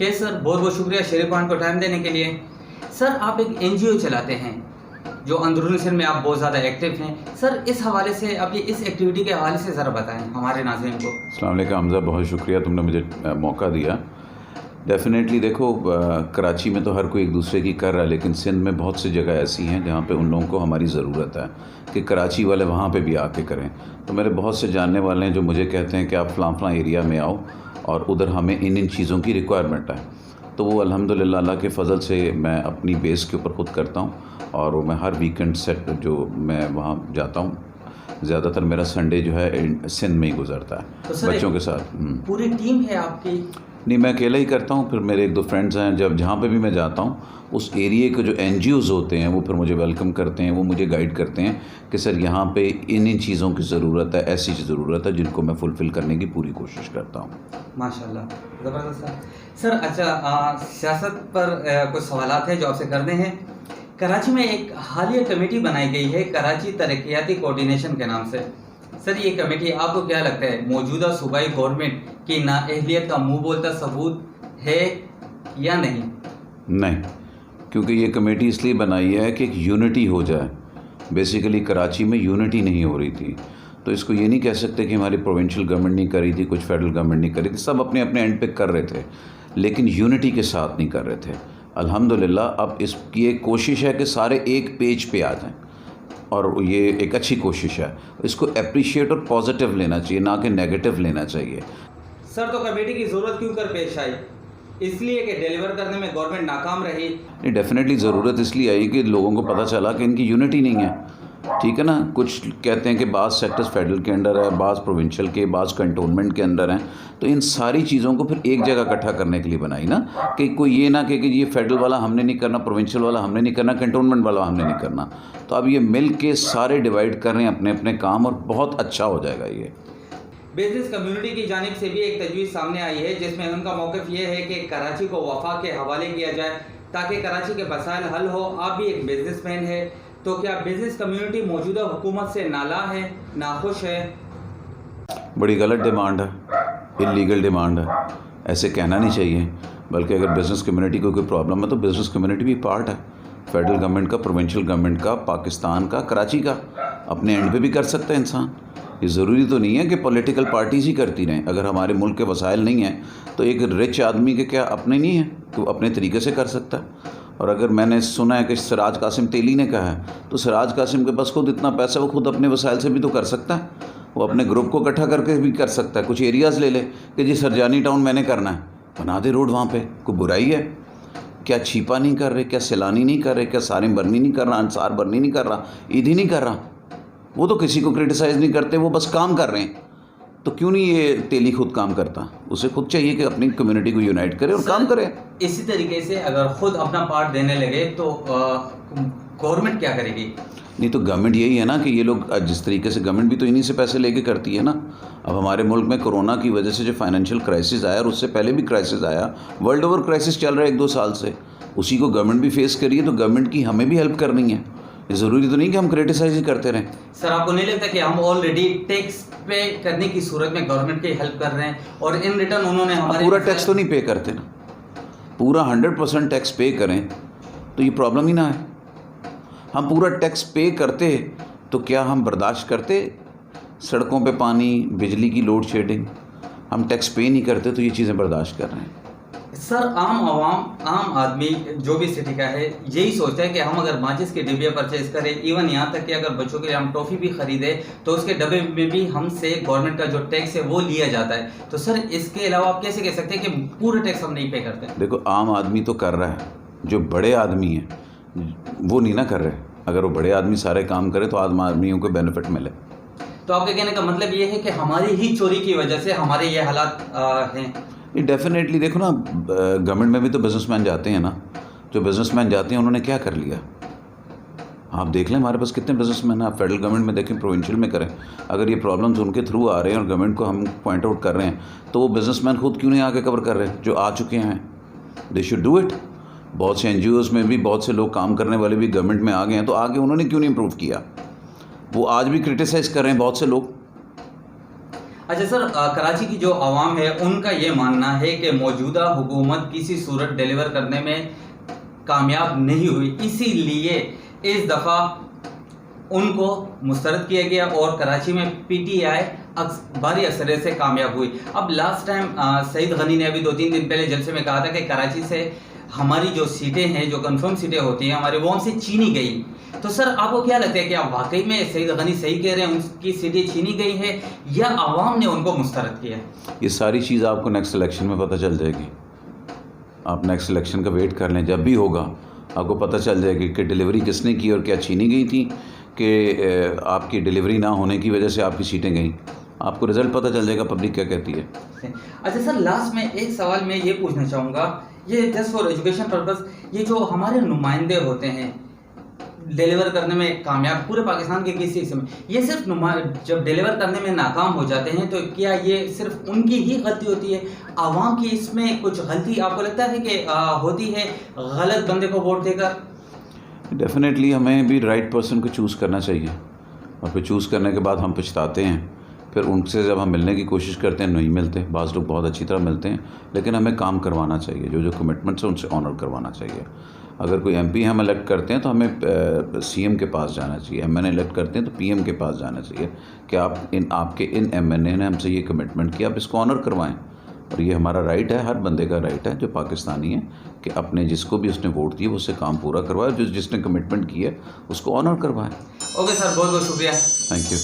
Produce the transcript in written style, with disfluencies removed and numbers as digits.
Okay sir, बहुत बहुत शुक्रिया शेर खान को टाइम देने के लिए। सर, आप एक एनजीओ चलाते हैं जो अंदरूनी सिंध में आप बहुत ज़्यादा एक्टिव हैं। सर, इस हवाले से आप ये इस एक्टिविटी के हवाले से ज़रा बताएं हमारे नाज़रीन को। अस्सलाम वालेकुम हमज़ा, बहुत शुक्रिया तुमने मुझे मौका दिया। डेफ़िनेटली देखो, कराची में तो हर कोई एक दूसरे की कर रहा है, लेकिन सिंध में बहुत सी जगह ऐसी हैं जहाँ पे उन लोगों को हमारी ज़रूरत है कि कराची वाले वहाँ पे भी आके करें। तो मेरे बहुत से जानने वाले हैं जो मुझे कहते हैं कि आप फ़लाँ एरिया में आओ और उधर हमें इन चीज़ों की रिक्वायरमेंट है। तो वो अल्हम्दुलिल्लाह अल्लाह के फ़ज़ल से मैं अपनी बेस के ऊपर ख़ुद करता हूँ और मैं हर वीकेंड सेट जो मैं वहाँ जाता हूँ, ज़्यादातर मेरा संडे जो है सिंध में ही गुजरता है तो बच्चों के साथ। पूरी टीम है आपकी? नहीं, मैं अकेला ही करता हूँ। फिर मेरे एक दो फ्रेंड्स हैं, जब जहाँ पे भी मैं जाता हूँ उस एरिए के जो एनजीओज़ होते हैं वो फिर मुझे वेलकम करते हैं, वो मुझे गाइड करते हैं कि सर यहाँ पे इन चीज़ों की ज़रूरत है, ऐसी ज़रूरत है जिनको मैं फुलफ़िल करने की पूरी कोशिश करता हूँ। माशाल्लाह, ज़बरदस्त सर। अच्छा, सियासत पर कुछ सवालात हैं जो आपसे करने हैं। कराची में एक हालिया कमेटी बनाई गई है कराची तरक्याती कोऑर्डिनेशन के नाम से। सर, ये कमेटी आपको क्या लगता है मौजूदा सूबाई गवर्नमेंट की नाअहलियत का मुँह बोलता सबूत है या नहीं? नहीं, क्योंकि ये कमेटी इसलिए बनाई है कि एक यूनिटी हो जाए। बेसिकली कराची में यूनिटी नहीं हो रही थी, तो इसको ये नहीं कह सकते कि हमारी प्रोविंशियल गवर्नमेंट नहीं कर रही थी, कुछ फेडरल गवर्नमेंट नहीं कर रही थी, सब अपने अपने एंड पे कर रहे थे, लेकिन यूनिटी के साथ नहीं कर रहे थे। अल्हम्दुलिल्लाह अब इसकी एक कोशिश है कि सारे एक पेज पे आ जाएं और ये एक अच्छी कोशिश है। इसको अप्रिशिएट और पॉजिटिव लेना चाहिए, ना कि नेगेटिव लेना चाहिए। सर, तो कमेटी की ज़रूरत क्यों कर पेश आई? इसलिए कि डिलीवर करने में गवर्नमेंट नाकाम रही? नहीं, डेफिनेटली ज़रूरत इसलिए आई कि लोगों को पता चला कि इनकी यूनिटी नहीं है, ठीक है ना। कुछ कहते हैं कि बाज़ सेक्टर्स फेडरल के अंडर है, बाज़ प्रोविंशियल के, बाज़ कंटोनमेंट के अंदर हैं। तो इन सारी चीज़ों को फिर एक जगह इकट्ठा करने के लिए बनाई ना, कि कोई ये ना कि ये फेडरल वाला हमने नहीं करना, प्रोविंशियल वाला हमने नहीं करना, कंटोनमेंट वाला हमने नहीं करना। तो अब ये मिल के सारे डिवाइड कर रहे हैं अपने अपने काम और बहुत अच्छा हो जाएगा ये। बिजनेस कम्युनिटी की जानिब से भी एक तजवीज़ सामने आई है जिसमें उनका मौक़िफ़ ये है कि कराची को वफा के हवाले किया जाए ताकि कराची के मसाइल हल हो। आप भी एक बिजनेसमैन है, तो क्या बिजनेस कम्युनिटी मौजूदा हुकूमत से नाला है, नाखुश है? बड़ी गलत डिमांड है, इल्लीगल डिमांड है, ऐसे कहना नहीं चाहिए। बल्कि अगर बिज़नेस कम्युनिटी को कोई प्रॉब्लम है तो बिज़नेस कम्युनिटी भी पार्ट है, फेडरल गवर्नमेंट का, प्रोविंशियल गवर्नमेंट का, पाकिस्तान का, कराची का। अपने एंड पे भी कर सकता है इंसान। ये ज़रूरी तो नहीं है कि पॉलिटिकल पार्टीज़ ही करती रहें। अगर हमारे मुल्क के वसाइल नहीं हैं तो एक रिच आदमी के क्या अपने नहीं हैं तो अपने तरीके से कर सकता है। और अगर मैंने सुना है कि सिराज कासिम तेली ने कहा है, तो सिराज कासिम के पास खुद इतना पैसा, वो खुद अपने वसाइल से भी तो कर सकता है। वो अपने ग्रुप को इकट्ठा करके भी कर सकता है। कुछ एरियाज़ ले ले कि जी सरजानी टाउन मैंने करना है, बना दे रोड वहाँ पे, कोई बुराई है क्या? छीपा नहीं कर रहे क्या? सैलानी नहीं कर रहे क्या? सारिम बरनी नहीं कर रहा, अंसार बरनी नहीं कर रहा, ईदी नहीं कर रहा। वो तो किसी को क्रिटिसाइज़ नहीं करते, वो बस काम कर रहे हैं। तो क्यों नहीं ये तेली खुद काम करता? उसे खुद चाहिए कि अपनी कम्युनिटी को यूनाइट करे और काम करे। इसी तरीके से अगर खुद अपना पार्ट देने लगे तो गवर्नमेंट क्या करेगी? नहीं, तो गवर्नमेंट यही है ना कि ये लोग जिस तरीके से गवर्नमेंट भी तो इन्हीं से पैसे लेके करती है ना। अब हमारे मुल्क में कोरोना की वजह से जो फाइनेंशियल क्राइसिस आया और उससे पहले भी क्राइसिस आया, वर्ल्ड ओवर क्राइसिस चल रहा है 1-2 साल से, उसी को गवर्नमेंट भी फेस करी है। तो गवर्नमेंट की हमें भी हेल्प करनी है। ज़रूरी तो नहीं कि हम क्रिटिसाइज ही करते रहें। सर, आपको नहीं लगता कि हम ऑलरेडी टैक्स पे करने की सूरत में गवर्नमेंट की हेल्प कर रहे हैं और इन रिटर्न उन्होंने हमारे पूरा टैक्स तो नहीं पे करते ना, पूरा 100% टैक्स पे करें तो ये प्रॉब्लम ही ना है। हम पूरा टैक्स पे करते तो क्या हम बर्दाश्त करते? सड़कों पे पानी, बिजली की लोड शेडिंग, हम टैक्स पे नहीं करते तो ये चीज़ें बर्दाश्त कर रहे हैं। सर, आम आदमी जो भी सिटी का है यही सोचता है कि हम अगर माचिस के डिब्बे परचेज करें, इवन यहाँ तक कि अगर बच्चों के लिए हम टॉफ़ी भी ख़रीदें तो उसके डब्बे में भी हमसे गवर्नमेंट का जो टैक्स है वो लिया जाता है। तो सर, इसके अलावा आप कैसे कह सकते हैं कि पूरा टैक्स हम नहीं पे करते? देखो, आम आदमी तो कर रहा है, जो बड़े आदमी हैं वो नहीं ना कर रहे। अगर वो बड़े आदमी सारे काम करें तो आम आदमियों को बेनिफिट मिले। तो आपके कहने का मतलब ये है कि हमारी ही चोरी की वजह से हमारे ये हालात हैं? ये डेफिनेटली देखो ना, गवर्नमेंट में भी तो बिजनेसमैन जाते हैं ना। जो बिजनेसमैन जाते हैं उन्होंने क्या कर लिया? आप देख लें हमारे पास कितने बिजनेसमैन हैं। आप फेडरल गवर्नमेंट में देखें, प्रोविंशियल में करें। अगर ये प्रॉब्लम्स उनके थ्रू आ रहे हैं और गवर्नमेंट को हम पॉइंट आउट कर रहे हैं तो वो बिजनेसमैन खुद क्यों नहीं आके कवर कर रहे हैं जो आ चुके हैं? They should do it. बहुत से एनजीओज़ में भी बहुत से लोग काम करने वाले भी गवर्नमेंट में आ गए हैं, तो आगे उन्होंने क्यों नहीं इम्प्रूव किया? वो आज भी क्रिटिसाइज़ कर रहे हैं बहुत से लोग। अच्छा सर, कराची की जो आवाम है उनका ये मानना है कि मौजूदा हुकूमत किसी सूरत डिलीवर करने में कामयाब नहीं हुई, इसीलिए इस दफ़ा उनको मुस्तरद किया गया और कराची में पीटीआई भारी असर से कामयाब हुई। अब लास्ट टाइम सईद गनी ने अभी 2-3 दिन पहले जलसे में कहा था कि कराची से हमारी जो सीटें हैं, जो कंफर्म सीटें होती हैं हमारे, वो हमसे छीनी गई। तो सर आपको क्या लगता है कि आप वाकई में सईद गनी सही कह रहे हैं, उनकी सीटें छीनी गई है या आवाम ने उनको मुस्तरद किया? ये सारी चीज़ आपको नेक्स्ट इलेक्शन में पता चल जाएगी। आप नेक्स्ट इलेक्शन का वेट कर लें, जब भी होगा आपको पता चल जाएगी कि डिलीवरी किसने की और क्या छीनी गई थी, कि आपकी डिलीवरी ना होने की वजह से आपकी सीटें गई। आपको रिज़ल्ट पता चल जाएगा पब्लिक क्या कहती है। अच्छा सर, लास्ट में एक सवाल मैं ये पूछना चाहूँगा, ये जस्ट फॉर एजुकेशन पर्पस, ये जो हमारे नुमाइंदे होते हैं डिलीवर करने में कामयाब पूरे पाकिस्तान के किसी हिस्से में, ये सिर्फ जब डिलीवर करने में नाकाम हो जाते हैं तो क्या ये सिर्फ उनकी ही गलती होती है? आवाम की इसमें कुछ गलती आपको लगता है कि होती है गलत बंदे को वोट देकर? डेफिनेटली हमें भी राइट पर्सन को चूज़ करना चाहिए, और फिर चूज़ करने के बाद हम पछताते हैं। फिर उनसे जब हम मिलने की कोशिश करते हैं नहीं मिलते, बाज़ लोग बहुत अच्छी तरह मिलते हैं, लेकिन हमें काम करवाना चाहिए, जो जो कमिटमेंट्स हैं उनसे ऑनर करवाना चाहिए। अगर कोई एमपी हम इलेक्ट करते हैं तो हमें सीएम के पास जाना चाहिए, एमएनए इलेक्ट करते हैं तो पीएम के पास जाना चाहिए कि आपके इन एमएनए ने हमसे ये कमिटमेंट किया, आप इसको ऑनर करवाएं। और ये हमारा राइट है, हर बंदे का राइट है जो पाकिस्तानी है, कि अपने जिसको भी उसने वोट दिया उससे काम पूरा करवाए, जो जिसने कमिटमेंट किया उसको ऑनर करवाएं। ओके सर, बहुत बहुत शुक्रिया। Thank you.